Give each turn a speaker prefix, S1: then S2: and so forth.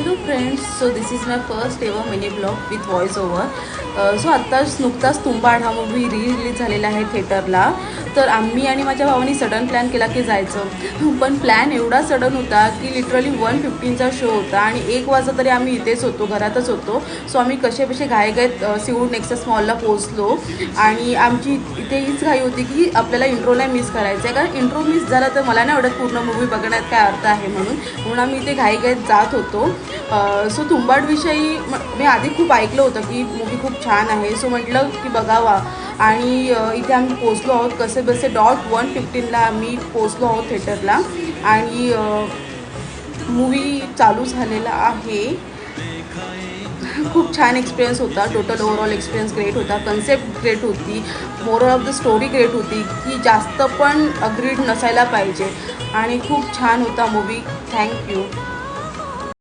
S1: Hello friends, so this is my first ever mini blog with voice over. So आत्ताच नुकताच तुंबाड हा movie release झालेला आहे थिएटरला. तर आम्ही आणि माझ्या भावानी सडन प्लॅन केला की जायचं. पण प्लॅन एवढा सडन होता की लिटरली 1:15चा शो होता आणि 1 वाजता तरी आम्ही इथेच होतो, घरातच होतो. सो आम्ही कसे घाईघाईत सिऊर नेक्सस मॉलला पोहोचलो आणि आमची इथे हीच घाई होती की आपल्याला इंट्रोला मिस करायचं आहे, कारण इंट्रो मिस झाला तर मला नाही आवडत पूर्ण मूवी बघण्यात काय अर्थ आहे म्हणून आम्ही इथे घाईघाईत जात होतो. सो तुंबाडविषयी मी आधी खूप ऐकलं होतं की मूवी खूप छान आहे. सो म्हटलं की बघावा आणि इथे आम्ही पोचलो आहोत. कसे बसे डॉट 1:15ला आम्ही पोचलो आहोत थिएटरला आणि मूवी चालू झालेला आहे. खूप छान एक्सपिरियन्स होता. टोटल ओव्हरऑल एक्सपिरियन्स ग्रेट होता. कन्सेप्ट ग्रेट होती. Moral of the story great होती की जास्त पण अग्रीड नसायला पाहिजे आणि खूप छान होता मूवी. थँक्यू.